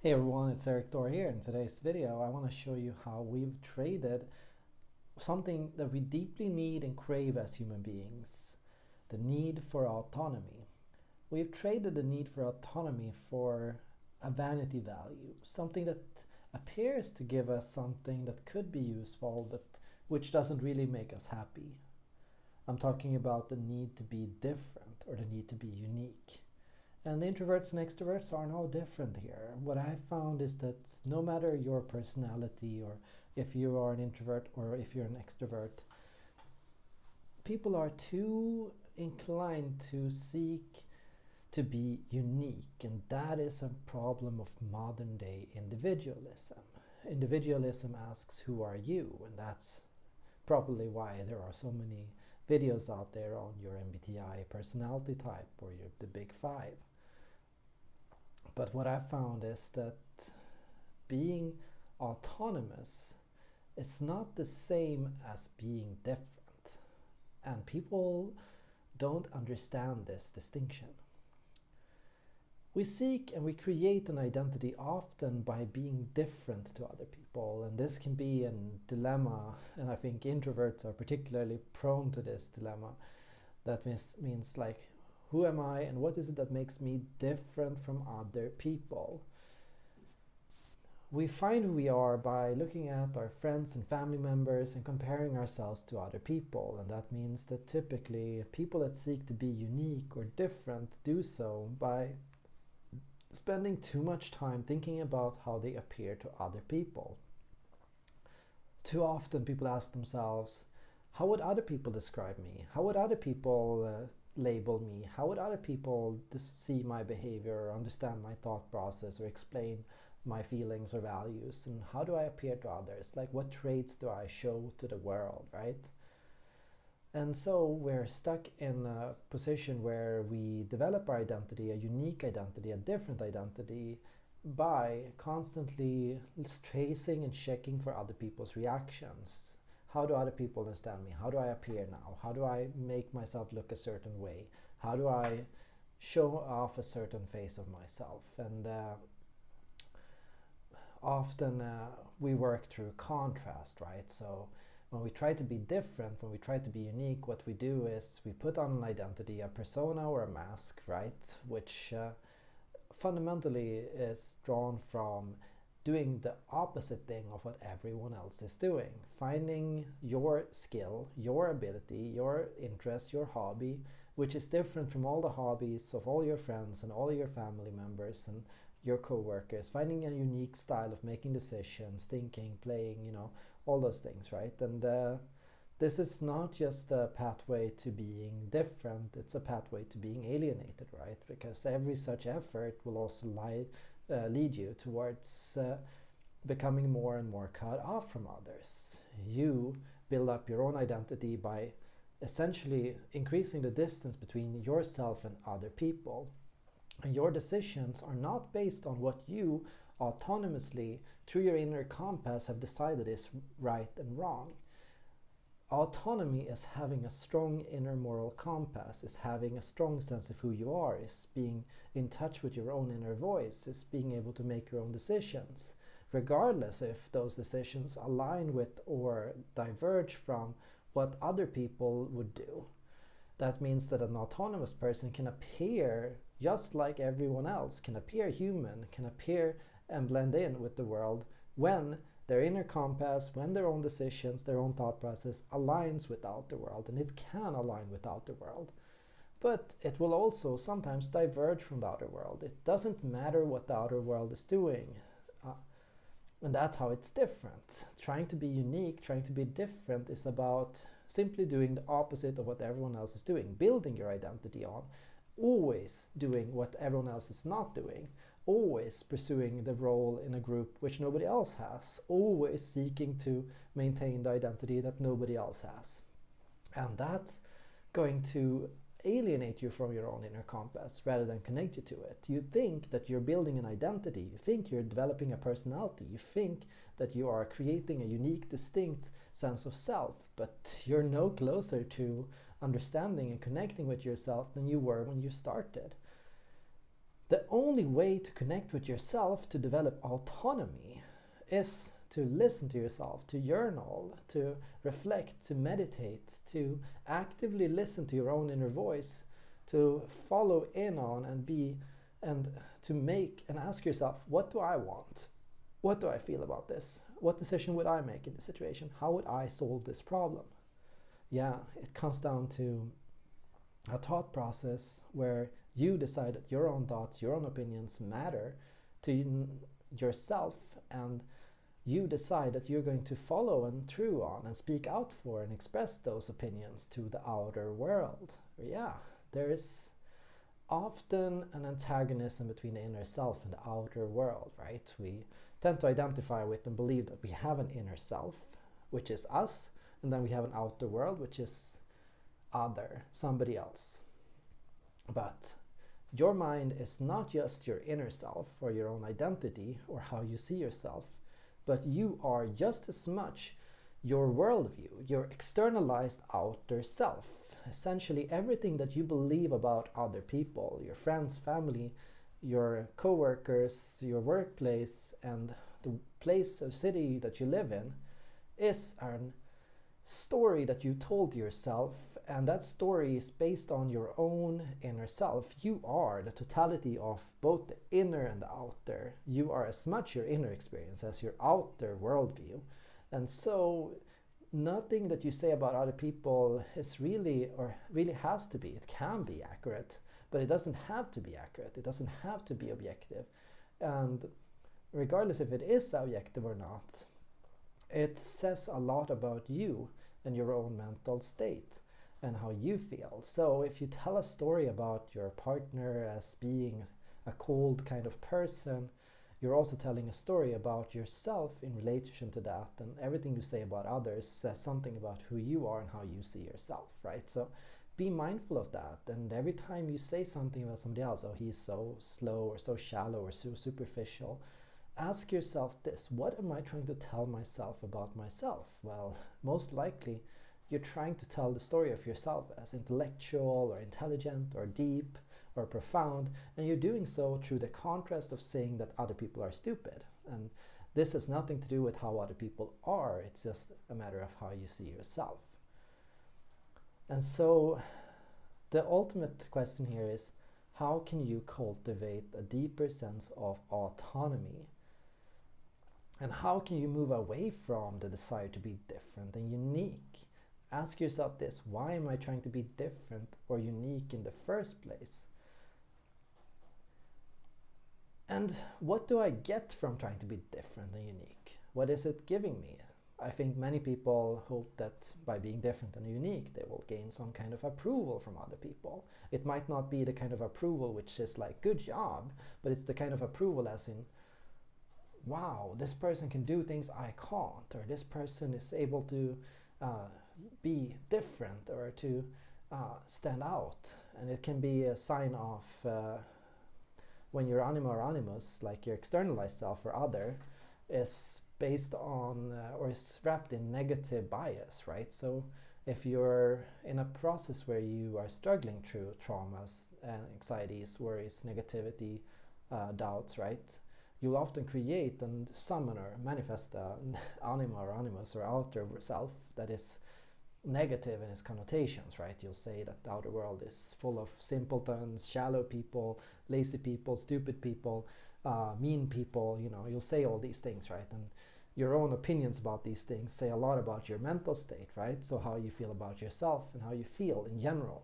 Hey everyone, it's Erik Thor here. In today's video, I want to show you how we've traded something that we deeply need and crave as human beings, the need for autonomy. We've traded the need for autonomy for a vanity value, something that appears to give us something that could be useful, but which doesn't really make us happy. I'm talking about the need to be different or the need to be unique. And introverts and extroverts are no different here. What I've found is that no matter your personality, or if you are an introvert or if you're an extrovert, people are too inclined to seek to be unique, and that is a problem of modern day individualism. Individualism asks, who are you? And that's probably why there are so many videos out there on your MBTI personality type or the big five. But what I found is that being autonomous is not the same as being different. And people don't understand this distinction. We seek and we create an identity often by being different to other people, and this can be a dilemma, and I think introverts are particularly prone to this dilemma. That means like, who am I and what is it that makes me different from other people? We find who we are by looking at our friends and family members and comparing ourselves to other people, and that means that typically people that seek to be unique or different do so by spending too much time thinking about how they appear to other people. Too often people ask themselves, how would other people describe me? How would other people label me? How would other people see my behavior or understand my thought process or explain my feelings or values? And how do I appear to others? Like, what traits do I show to the world, right? And so we're stuck in a position where we develop our identity, a unique identity, a different identity, by constantly tracing and checking for other people's reactions. How do other people understand me? How do I appear now? How do I make myself look a certain way? How do I show off a certain face of myself? And often we work through contrast, right? So when we try to be different, when we try to be unique, what we do is we put on an identity, a persona or a mask, right? Which fundamentally is drawn from doing the opposite thing of what everyone else is doing. Finding your skill, your ability, your interest, your hobby, which is different from all the hobbies of all your friends and all your family members and your co-workers. Finding a unique style of making decisions, thinking, playing, all those things, right? And this is not just a pathway to being different, it's a pathway to being alienated, right? Because every such effort will also lead you towards becoming more and more cut off from others. You build up your own identity by essentially increasing the distance between yourself and other people. And your decisions are not based on what you autonomously, through your inner compass, have decided is right and wrong. Autonomy is having a strong inner moral compass, is having a strong sense of who you are, is being in touch with your own inner voice, is being able to make your own decisions, regardless if those decisions align with or diverge from what other people would do. That means that an autonomous person can appear just like everyone else, can appear human, can appear and blend in with the world when their inner compass, when their own decisions, their own thought process aligns with the outer world, and it can align with the outer world. But it will also sometimes diverge from the outer world. It doesn't matter what the outer world is doing. And that's how it's different. Trying to be unique, trying to be different is about simply doing the opposite of what everyone else is doing, building your identity on, always doing what everyone else is not doing, always pursuing the role in a group which nobody else has, always seeking to maintain the identity that nobody else has. And that's going to alienate you from your own inner compass rather than connect you to it. You think that you're building an identity, you think you're developing a personality, you think that you are creating a unique, distinct sense of self, but you're no closer to understanding and connecting with yourself than you were when you started. The only way to connect with yourself, to develop autonomy, is to listen to yourself, to journal, to reflect, to meditate, to actively listen to your own inner voice, to follow in on and to make and ask yourself, what do I want? What do I feel about this? What decision would I make in this situation? How would I solve this problem? Yeah, it comes down to a thought process where you decide that your own thoughts, your own opinions matter to yourself, and you decide that you're going to follow and through on and speak out for and express those opinions to the outer world. Yeah, there is often an antagonism between the inner self and the outer world, right? We tend to identify with and believe that we have an inner self, which is us, and then we have an outer world, which is other, somebody else. But your mind is not just your inner self or your own identity or how you see yourself, but you are just as much your worldview, your externalized outer self. Essentially everything that you believe about other people, your friends, family, your co-workers, your workplace, and the place or city that you live in is a story that you told yourself, and that story is based on your own inner self. You are the totality of both the inner and the outer. You are as much your inner experience as your outer worldview. And so nothing that you say about other people is really, or really has to be, it can be accurate, but it doesn't have to be accurate. It doesn't have to be objective. And regardless if it is objective or not, it says a lot about you and your own mental state and how you feel. So if you tell a story about your partner as being a cold kind of person, you're also telling a story about yourself in relation to that, and everything you say about others says something about who you are and how you see yourself, right? So be mindful of that, and every time you say something about somebody else, oh, he's so slow or so shallow or so superficial, ask yourself this: what am I trying to tell myself about myself? Well, most likely you're trying to tell the story of yourself as intellectual or intelligent or deep or profound, and you're doing so through the contrast of saying that other people are stupid. And this has nothing to do with how other people are, it's just a matter of how you see yourself. And so the ultimate question here is, how can you cultivate a deeper sense of autonomy? And how can you move away from the desire to be different and unique? Ask yourself this: why am I trying to be different or unique in the first place? And what do I get from trying to be different and unique? What is it giving me? I think many people hope that by being different and unique, they will gain some kind of approval from other people. It might not be the kind of approval which is like, good job, but it's the kind of approval as in, wow, this person can do things I can't, or this person is able to be different or to stand out. And it can be a sign of when your anima or animus, like your externalized self or other, is based on or is wrapped in negative bias, right? So if you're in a process where you are struggling through traumas, anxieties, worries, negativity, doubts, right? You'll often create and summon or manifest an anima or animus or outer self that is negative in its connotations, right? You'll say that the outer world is full of simpletons, shallow people, lazy people, stupid people, mean people, you know, you'll say all these things, right? And your own opinions about these things say a lot about your mental state, right? So how you feel about yourself and how you feel in general.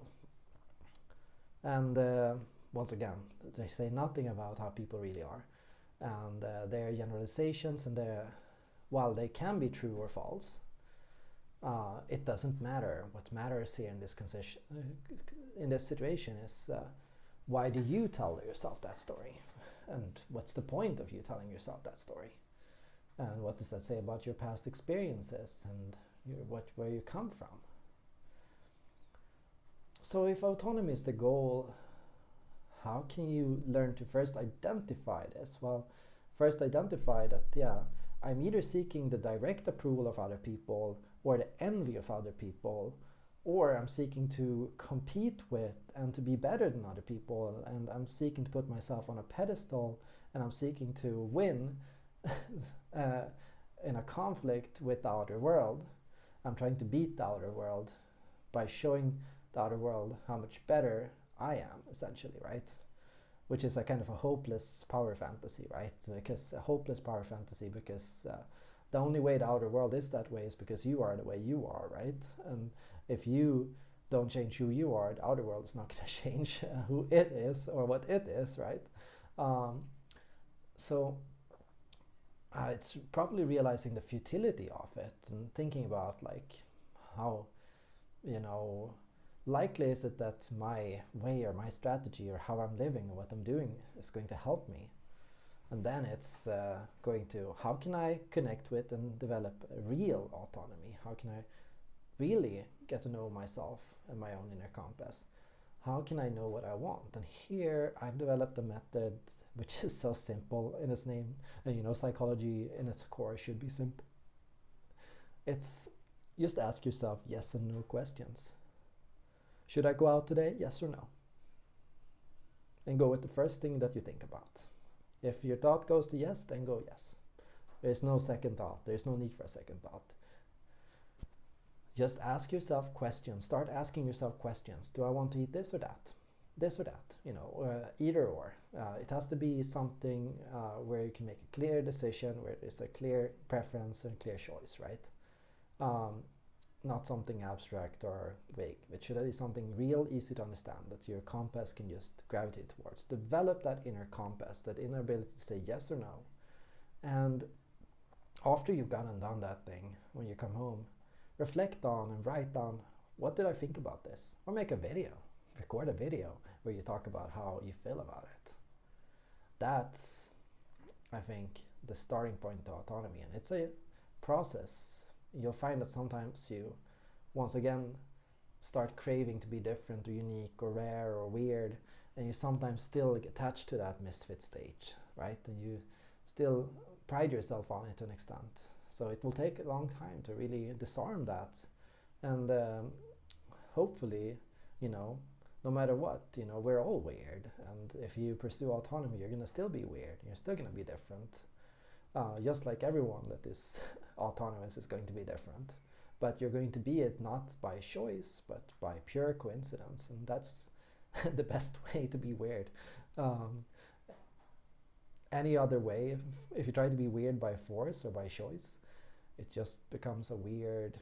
And once again, they say nothing about how people really are. And their generalizations, and while they can be true or false, it doesn't matter. What matters here in this situation is why do you tell yourself that story? And what's the point of you telling yourself that story? And what does that say about your past experiences and where you come from? So if autonomy is the goal, how can you learn to first identify this? Well, first identify that, yeah, I'm either seeking the direct approval of other people or the envy of other people, or I'm seeking to compete with and to be better than other people, and I'm seeking to put myself on a pedestal, and I'm seeking to win in a conflict with the outer world. I'm trying to beat the outer world by showing the outer world how much better I am, essentially, right? Which is a kind of a hopeless power fantasy, right? Because a hopeless power fantasy, because the only way the outer world is that way is because you are the way you are, right? And if you don't change who you are, the outer world is not going to change who it is or what it is, right? So it's probably realizing the futility of it and thinking about like how, you know, likely is it that my way or my strategy or how I'm living or what I'm doing is going to help me. And then it's going to, how can I connect with and develop a real autonomy? How can I really get to know myself and my own inner compass? How can I know what I want? And here I've developed a method which is so simple in its name. And you know, psychology in its core should be simple. It's just ask yourself yes and no questions. Should I go out today? Yes or no? And go with the first thing that you think about. If your thought goes to yes, then go yes. There's no second thought. There's no need for a second thought. Just ask yourself questions. Start asking yourself questions. Do I want to eat this or that? This or that? You know, either or. It has to be something where you can make a clear decision, where there's a clear preference and clear choice, right? Not something abstract or vague. It should be something real, easy to understand, that your compass can just gravitate towards. Develop that inner compass, that inner ability to say yes or no. And after you've gone and done that thing, when you come home, reflect on and write down, what did I think about this? Or make a video, record a video where you talk about how you feel about it. That's, I think, the starting point to autonomy. And it's a process. You'll find that sometimes you, once again, start craving to be different or unique or rare or weird, and you sometimes still get attached to that misfit stage, right? And you still pride yourself on it to an extent. So it will take a long time to really disarm that, and hopefully, you know, no matter what, you know, we're all weird, and if you pursue autonomy, you're gonna still be weird. You're still gonna be different. Just like everyone that is autonomous is going to be different, but you're going to be it not by choice but by pure coincidence, and that's the best way to be weird. Any other way, if you try to be weird by force or by choice, it just becomes a weird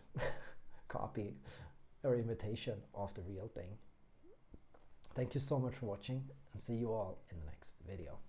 copy or imitation of the real thing. Thank you so much for watching, and see you all in the next video.